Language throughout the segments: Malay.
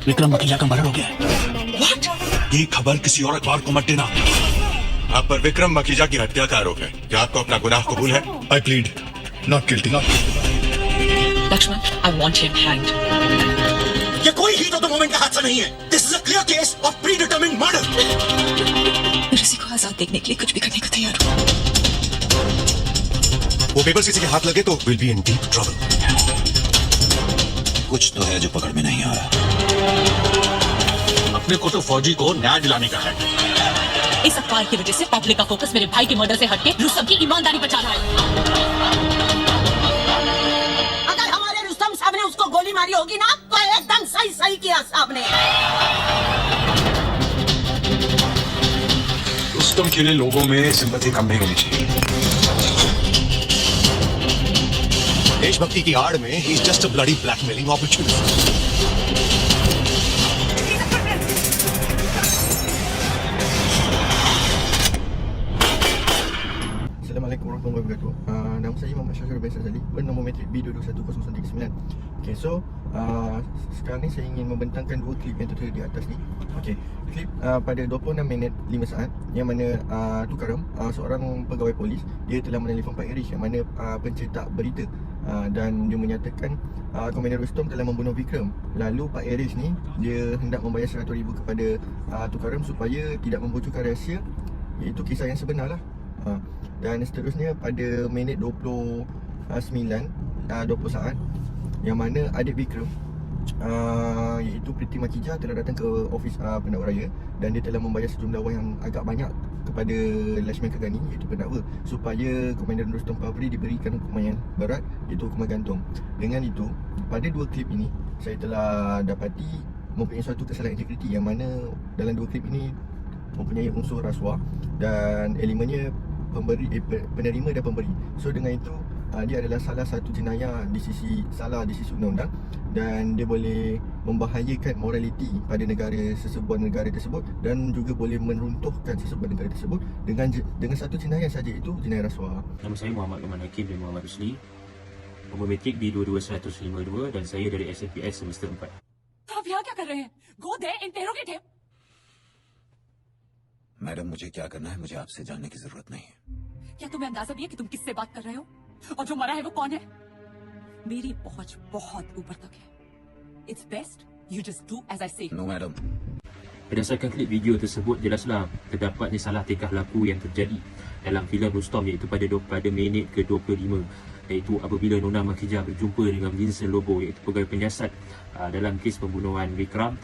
विक्रम मकीजा का मर्डर हो गया है। What? ये खबर किसी और अखबार को मत देना। आप पर विक्रम मकीजा की हत्या का आरोप है। क्या आपको अपना गुनाह कबूल है? I plead not guilty. Lakshman, I want him hanged. ये कोई हीट ऑफ द मोमेंट का हादसा नहीं है। This is a clear case of प्रीडिटरमिन्ड मर्डर। ऋषि को आजाद देखने के लिए कुछ भी करने को तैयार हूँ। वो पेपर किसी के हाथ लगे तो will be in deep trouble. कुछ तो है जो पकड़ में नहीं आ रहा। अपने को तो फौजी को न्याय दिलाने का है। इस अखबार की वजह से पब्लिक का फोकस मेरे भाई के मर्डर से हटके रुस्तम की ईमानदारी पर जा रहा है। अगर हमारे रुस्तम साहब ने उसको गोली मारी होगी ना तो एकदम सही सही किया साहब ने। रुस्तम के लिए लोगों में सिंपैथी कम नहीं होनी चाहिए। देशभक्ति की आड़ में he is just a bloody blackmailing opportunity. Assalamualaikum warahmatullahi wabarakatuh. Nama saya Muhammad Syazrul bin Sazali, bernombor metrik B221039. Okay, so sekarang ni saya ingin membentangkan dua klip yang tertera di atas ni. Okay, klip pada 26 minit 5 saat yang mana Tukaram, seorang pegawai polis, dia telah menelefon Pak Irish yang mana pencetak berita dan dia menyatakan Komandan Rustom telah membunuh Vikram. Lalu Pak Irish ni dia hendak membayar RM100,000 kepada Tukaram supaya tidak membocorkan rahsia, iaitu kisah yang sebenar lah. Dan seterusnya pada minit 20 saat yang mana adik Vikram iaitu Priti Makija telah datang ke ofis pendakwa raya dan dia telah membayar sejumlah wang yang agak banyak kepada Lakshman Kagani iaitu pendakwa supaya Komandan Rustom Pabri diberikan hukuman yang berat iaitu hukuman gantung. Dengan itu, pada dua klip ini saya telah dapati mempunyai suatu kesalahan integriti yang mana dalam dua klip ini mempunyai unsur rasuah dan elemennya penerima dan pemberi. So dengan itu dia adalah salah satu jenayah di sisi undang-undang dan dia boleh membahayakan moraliti pada sesebuah negara tersebut dan juga boleh meruntuhkan sesebuah negara tersebut dengan satu jenayah saja, itu jenayah rasuah. Nama saya Muhammad Luman Hakim bin Muhammad Rusli. Nombor metrik B22152 dan saya dari SNPS semester 4. तो आप यहाँ क्या कर रहे हैं? Go there, interrogate him. Madam, मुझे क्या करना है मुझे आपसे जानने की जरूरत नहीं है। क्या तुम्हें अंदाजा भी है कि तुम किससे बात कर रहे हो और जो मरा है वो कौन है? मेरी पहुंच बहुत ऊपर तक है। It's best you just do as I say. No madam. Berdasarkan klip video tersebut, jelaslah terdapatnya salah tingkah laku yang terjadi dalam filem Rustom iaitu pada minit ke-25, iaitu apabila Nona Makija berjumpa dengan Vincent Lobo iaitu pegawai penyiasat dalam kes pembunuhan Vikram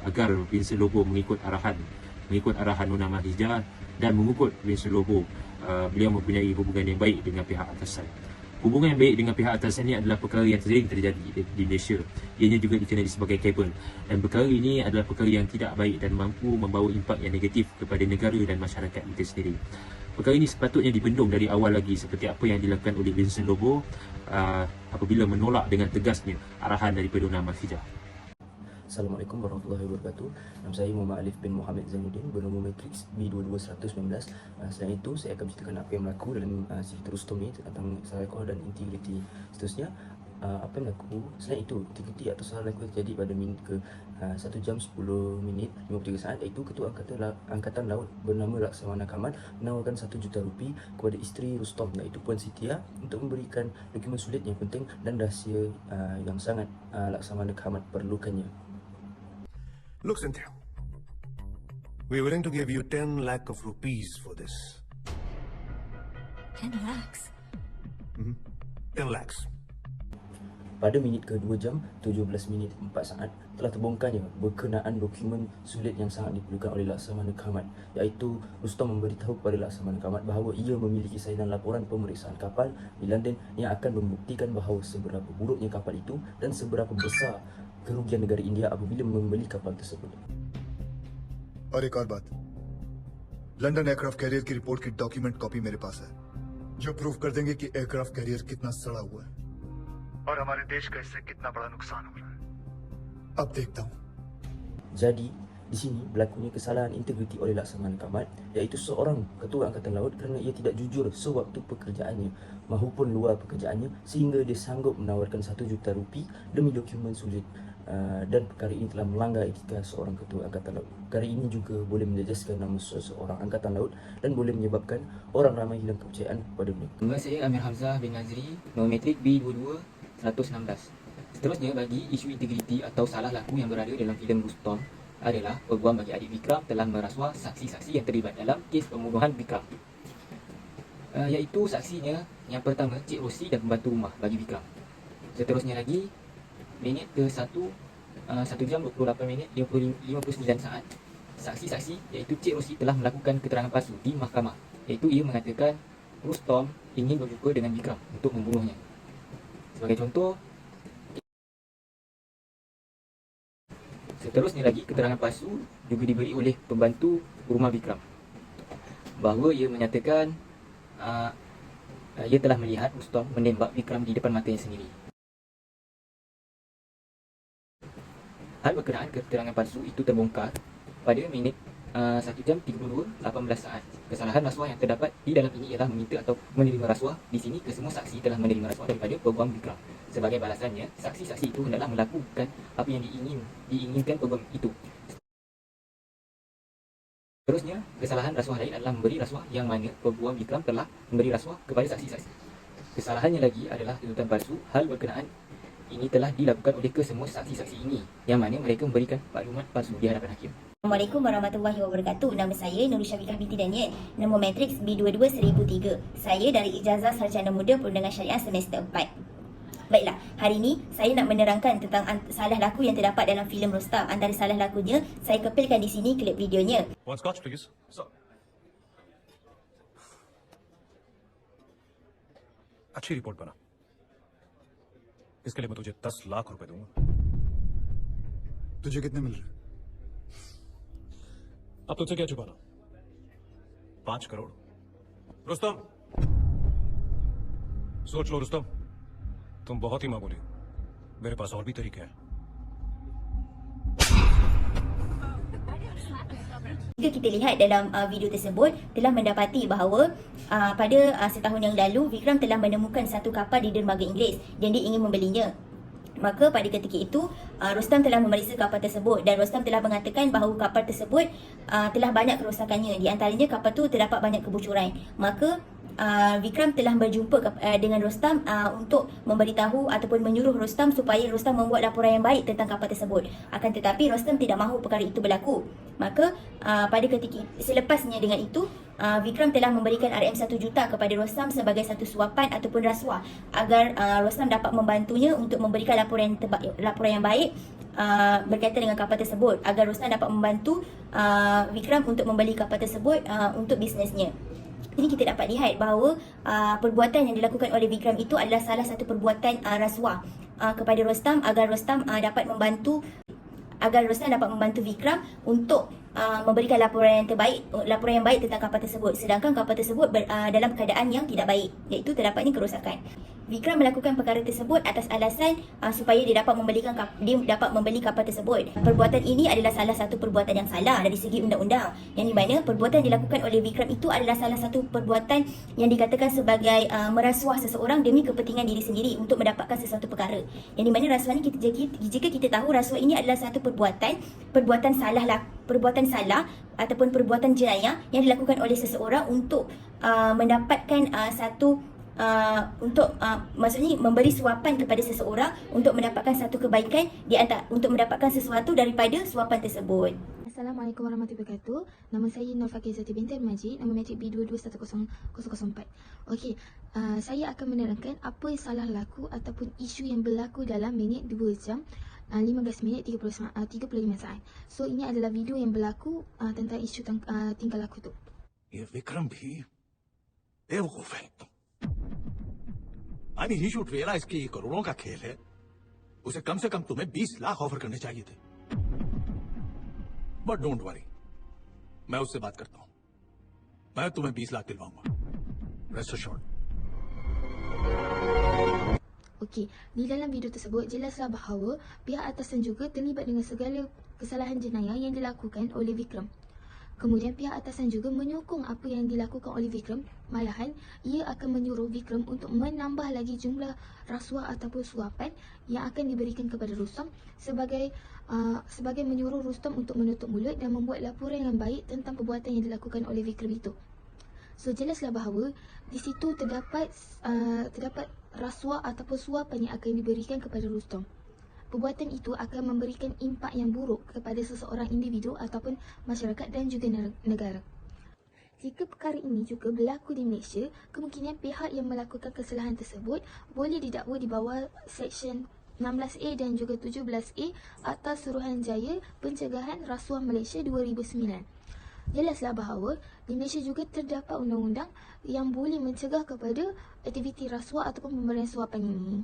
agar Vincent Lobo mengikut arahan Nona Makija dan mengikut Vincent Lobo. Beliau mempunyai hubungan yang baik dengan pihak atasan. Hubungan yang baik dengan pihak atasan ini adalah perkara yang sering terjadi di Malaysia. Ianya juga dikenali sebagai kabel. Dan perkara ini adalah perkara yang tidak baik dan mampu membawa impak yang negatif kepada negara dan masyarakat itu sendiri. Perkara ini sepatutnya dibendung dari awal lagi seperti apa yang dilakukan oleh Vincent Lobo apabila menolak dengan tegasnya arahan daripada Nona Makija. Assalamualaikum warahmatullahi wabarakatuh. Nama saya Muhammad Alif bin Muhammad Zainuddin, bernombor matriks B22119. Selain itu, saya akan menceritakan apa yang berlaku dalam cerita Rustom ni tentang salah lekor dan integriti. Seterusnya, apa yang berlaku selain itu, integriti atau salah lekor terjadi pada minit ke 1 jam 10 minit 53 saat, iaitu Ketua Angkatan Laut bernama Laksamana Kamat menawarkan RM1 juta kepada isteri Rustom iaitu Puan Sitia untuk memberikan dokumen sulit yang penting dan rahsia yang sangat Laksamana Kamat perlukannya. Look, Cynthia, we're willing to give you 10 lakh of rupees for this. 10 lakhs? 10 lakhs. Pada minit ke-2 jam 17 minit 4 saat telah terbongkarnya berkenaan dokumen sulit yang sangat diperlukan oleh Laksamana Kamat, iaitu Rustom memberitahu kepada Laksamana Kamat bahawa ia memiliki salinan laporan pemeriksaan kapal di London yang akan membuktikan bahawa seberapa buruknya kapal itu dan seberapa besar kerugian negara India apabila membeli kapal tersebut. और एक और बात, London aircraft carrier की रिपोर्ट की document copy मेरे पास है जो प्रूव कर देंगे कि एयरक्राफ्ट कैरियर कितना सड़ा हुआ है और हमारे देश का इससे कितना बड़ा नुकसान हो रहा है। अब देखता हूँ। Jadi, di sini berlakunya kesalahan integriti oleh Laksamana Kamat, iaitu seorang ketua angkatan laut kerana ia tidak jujur sewaktu pekerjaannya maupun luar pekerjaannya sehingga dia sanggup menawarkan RM1 juta demi dokumen sulit dan perkara ini telah melanggar etika seorang ketua Angkatan Laut. Perkara ini juga boleh menjejaskan nama seseorang Angkatan Laut dan boleh menyebabkan orang ramai hilang kepercayaan kepada mereka. Nama saya Amir Hamzah bin Nazri, nombor metrik B22-116. Seterusnya, bagi isu integriti atau salah laku yang berada dalam filem Rustom adalah peguam bagi adik Vikram telah merasuah saksi-saksi yang terlibat dalam kes pembunuhan Vikram. Iaitu saksinya yang pertama, Cik Rosi dan pembantu rumah bagi Vikram. Seterusnya lagi, minit ke 1 jam 28 minit 59 saat, saksi-saksi iaitu Cik Rosi telah melakukan keterangan palsu di mahkamah, iaitu ia mengatakan Rustom ingin berjumpa dengan Vikram untuk membunuhnya. Sebagai contoh, seterusnya lagi, keterangan palsu juga diberi oleh pembantu rumah Vikram bahawa ia menyatakan ia telah melihat Rustom menembak Vikram di depan matanya sendiri. Hal berkenaan keterangan palsu itu terbongkar pada minit 1 jam 32:18 saat. Kesalahan rasuah yang terdapat di dalam ini ialah meminta atau menerima rasuah. Di sini kesemua saksi telah menerima rasuah daripada peguam Vikram. Sebagai balasannya, saksi-saksi itu hendaklah melakukan apa yang diinginkan peguam itu. Seterusnya, kesalahan rasuah lain adalah memberi rasuah yang mana peguam Vikram telah memberi rasuah kepada saksi-saksi. Kesalahannya lagi adalah tuntutan palsu. Hal berkenaan ini telah dilakukan oleh kesemua saksi-saksi ini, yang mana mereka memberikan maklumat palsu di hadapan hakim. Assalamualaikum warahmatullahi wabarakatuh. Nama saya Nurul Syafiqah binti Daniel, nombor matriks B22-1003. Saya dari Ijazah Sarjana Muda Perundangan Syariah semester 4. Baiklah, hari ini saya nak menerangkan tentang salah laku yang terdapat dalam filem Rustom. Antara salah lakunya, saya kepilkan di sini klip videonya. One scotch, please. अच्छी रिपोर्ट बना। इसके लिए मैं तुझे 10 लाख रुपए दूंगा। तुझे कितने मिल रहे? अब तुझसे क्या छुपाना? 5 करोड़। रुस्तम, सोच लो रुस्तम, तुम बहुत ही मामूली हो। मेरे पास और भी तरीके हैं। Jika kita lihat dalam video tersebut, telah mendapati bahawa pada setahun yang lalu, Vikram telah menemukan satu kapal di dermaga Inggeris dan dia ingin membelinya. Maka pada ketika itu, Rustom telah memeriksa kapal tersebut dan Rustom telah mengatakan bahawa kapal tersebut telah banyak kerosakannya. Di antaranya kapal itu terdapat banyak kebocoran. Maka Vikram telah berjumpa dengan Rustom untuk memberitahu ataupun menyuruh Rustom supaya Rustom membuat laporan yang baik tentang kapal tersebut. Akan tetapi Rustom tidak mahu perkara itu berlaku. Maka pada ketika selepasnya dengan itu, Vikram telah memberikan RM 1 juta kepada Rustom sebagai satu suapan ataupun rasuah agar Rustom dapat membantunya untuk memberikan laporan yang baik berkaitan dengan kapal tersebut, agar Rustom dapat membantu Vikram untuk membeli kapal tersebut untuk bisnesnya. Jadi kita dapat lihat bahawa perbuatan yang dilakukan oleh Vikram itu adalah salah satu perbuatan rasuah kepada Rustom agar Rustom dapat membantu Vikram untuk memberikan laporan yang baik tentang kapal tersebut, sedangkan kapal tersebut dalam keadaan yang tidak baik, iaitu terdapatnya kerosakan. Vikram melakukan perkara tersebut atas alasan supaya dia dapat membeli kapal tersebut. Perbuatan ini adalah salah satu perbuatan yang salah dari segi undang-undang, yang di mana perbuatan yang dilakukan oleh Vikram itu adalah salah satu perbuatan yang dikatakan sebagai merasuah seseorang demi kepentingan diri sendiri untuk mendapatkan sesuatu perkara. Yang di mana rasuah ini, jika kita tahu rasuah ini adalah satu perbuatan salah ataupun perbuatan jenayah yang dilakukan oleh seseorang untuk mendapatkan maksudnya memberi suapan kepada seseorang untuk mendapatkan satu kebaikan untuk mendapatkan sesuatu daripada suapan tersebut. Assalamualaikum warahmatullahi wabarakatuh. Nama saya Nur Fakizati binti Majid, nombor metrik B221004. Okey, saya akan menerangkan apa salah laku ataupun isu yang berlaku dalam minit 2 jam 15 minit 35 saat. So ini adalah video yang berlaku tentang isu tingkah laku tu. ये विक्रम भी बेवकूफ है एकदम। I mean, he should realize कि ये करोड़ों का खेल है। उसे कम से कम तुम्हें 20 लाख ऑफर करने चाहिए थे। But don't worry, मैं उससे बात करता हूँ। मैं तुम्हें 20 लाख दिलवाऊंगा। Rest assured. Okey, di dalam video tersebut jelaslah bahawa pihak atasan juga terlibat dengan segala kesalahan jenayah yang dilakukan oleh Vikram. Kemudian pihak atasan juga menyokong apa yang dilakukan oleh Vikram. Malahan, ia akan menyuruh Vikram untuk menambah lagi jumlah rasuah ataupun suapan yang akan diberikan kepada Rustom sebagai menyuruh Rustom untuk menutup mulut dan membuat laporan yang baik tentang perbuatan yang dilakukan oleh Vikram itu. So jelaslah bahawa di situ terdapat rasuah ataupun suapan yang akan diberikan kepada Rustom. Perbuatan itu akan memberikan impak yang buruk kepada seseorang individu ataupun masyarakat dan juga negara. Jika perkara ini juga berlaku di Malaysia, kemungkinan pihak yang melakukan kesalahan tersebut boleh didakwa di bawah Seksyen 16A dan juga 17A atas Suruhanjaya Pencegahan Rasuah Malaysia 2009. Jelaslah bahawa di Malaysia juga terdapat undang-undang yang boleh mencegah kepada aktiviti rasuah ataupun pemberian suapan ini.